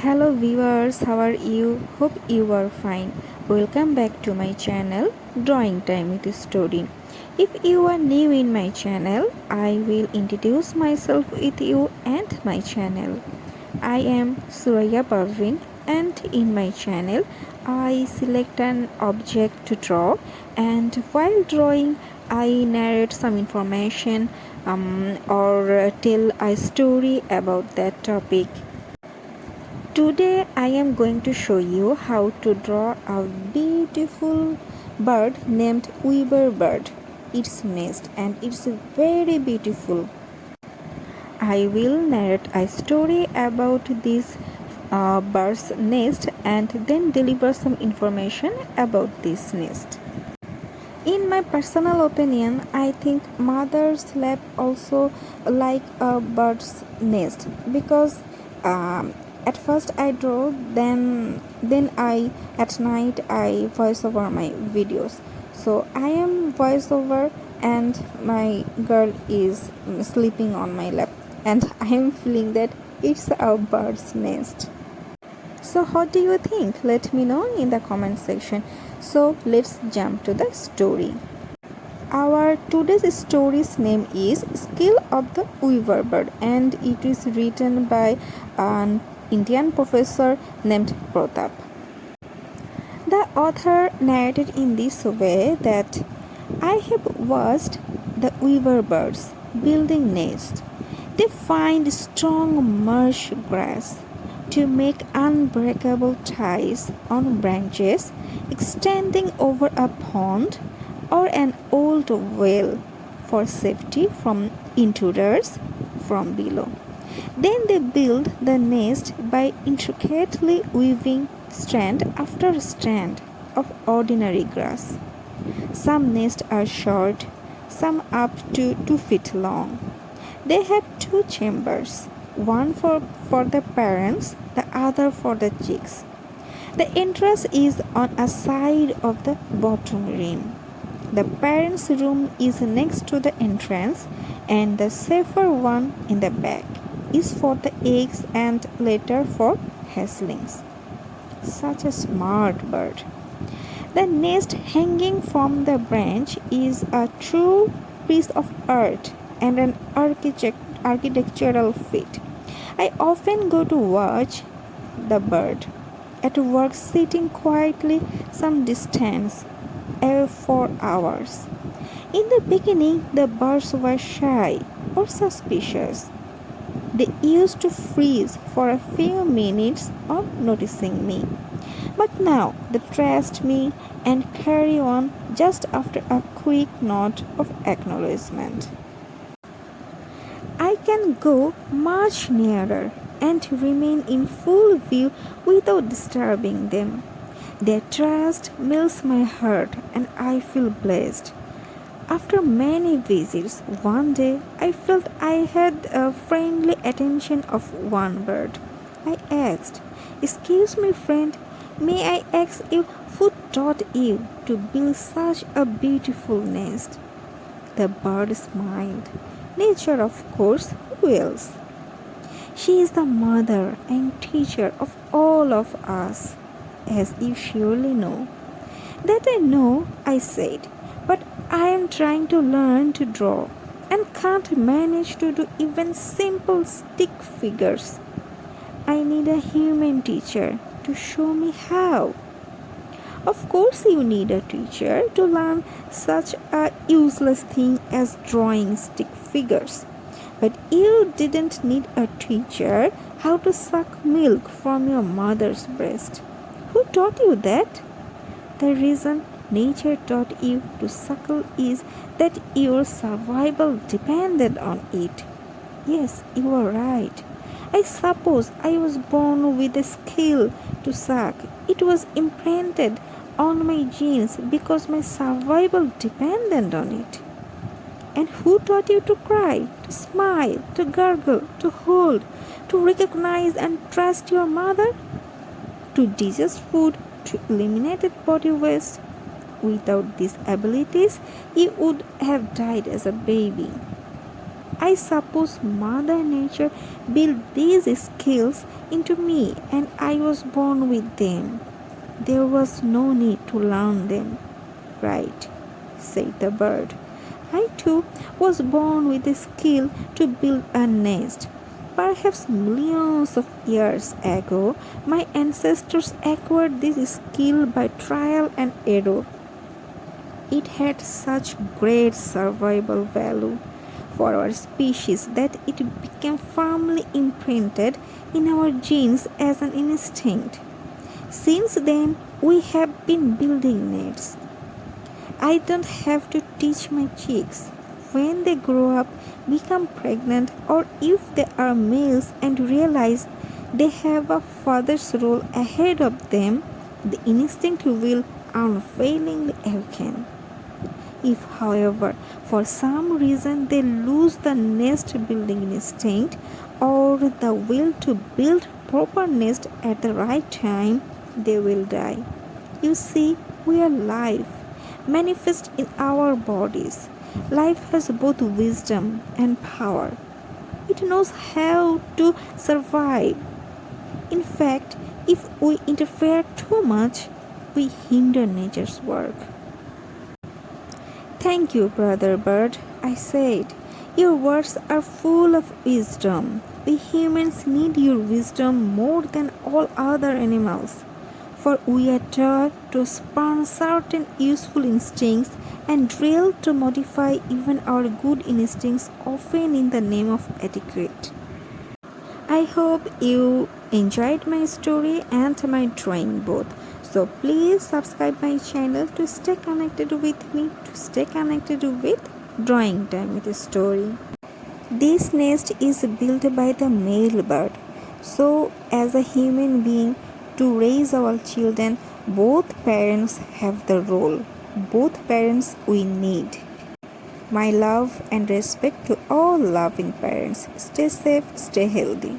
Hello viewers, how are you? Hope you are fine. Welcome back to my channel Drawing Time with Story. If you are new in my channel, I will introduce myself with you and my channel. I am Suraya Parvin and in my channel I select an object to draw, and while drawing I narrate some information or tell a story about that topic. Today I am going to show you how to draw a beautiful bird named weaver bird. Its nest, and it's very beautiful. I will narrate a story about this bird's nest and then deliver some information about this nest. In my personal opinion, I think mother's lap also like a bird's nest because at first I draw, then I at night I voice over my videos. So I am voice over and my girl is sleeping on my lap, and I am feeling that it's a bird's nest. So what do you think? Let me know in the comment section. So let's jump to the story. Our today's story's name is Skill of the Weaver Bird, and it is written by an Indian professor named Pratap. The author narrated in this way that I have watched the weaver birds building nests. They find strong marsh grass to make unbreakable ties on branches extending over a pond or an old well for safety from intruders from below. Then they build the nest by intricately weaving strand after strand of ordinary grass. Some nests are short, some up to 2 feet long. They have two chambers, one for the parents, the other for the chicks. The entrance is on a side of the bottom rim. The parents' room is next to the entrance, and the safer one in the back is for the eggs and later for hatchlings. Such a smart bird. The nest hanging from the branch is a true piece of art and an architectural feat. I often go to watch the bird at work sitting quietly some distance away for hours. In the beginning, the birds were shy or suspicious. They used to freeze for a few minutes on noticing me. But now they trust me and carry on just after a quick nod of acknowledgement. I can go much nearer and remain in full view without disturbing them. Their trust melts my heart and I feel blessed. After many visits, one day I felt I had a friendly attention of one bird. I asked, "Excuse me, friend, may I ask you who taught you to build such a beautiful nest?" The bird smiled. "Nature, of course, who else? She is the mother and teacher of all of us, as you surely know." "That I know," I said, "but I am trying to learn to draw and can't manage to do even simple stick figures. I need a human teacher to show me how." "Of course you need a teacher to learn such a useless thing as drawing stick figures. But you didn't need a teacher how to suck milk from your mother's breast. Who taught you that? The reason nature taught you to suckle is that your survival depended on it." "Yes, you are right. I suppose I was born with the skill to suck. It was imprinted on my genes because my survival depended on it." "And who taught you to cry, to smile, to gurgle, to hold, to recognize and trust your mother? To digest food, to eliminate body waste? Without these abilities, you would have died as a baby." I suppose Mother Nature built these skills into me and I was born with them. There was no need to learn them. Right, said the bird. I too was born with the skill to build a nest. Perhaps millions of years ago, my ancestors acquired this skill by trial and error. It had such great survival value for our species that it became firmly imprinted in our genes as an instinct. Since then, we have been building nests. I don't have to teach my chicks. When they grow up, become pregnant, or if they are males and realize they have a father's role ahead of them, the instinct will unfailingly awaken. If, however, for some reason they lose the nest building instinct or the will to build proper nest at the right time, they will die. You see, we are life, manifest in our bodies. Life has both wisdom and power. It knows how to survive. In fact, if we interfere too much, we hinder nature's work. Thank you, Brother Bird, I said. Your words are full of wisdom. We humans need your wisdom more than all other animals, for we are taught to spurn certain useful instincts and drilled to modify even our good instincts, often in the name of etiquette. I hope you enjoyed my story and my drawing both. So please subscribe my channel to stay connected with me, to stay connected with Drawing Time with a Story. This nest is built by the male bird. So as a human being, to raise our children, both parents have the role. Both parents we need. My love and respect to all loving parents. Stay safe, stay healthy.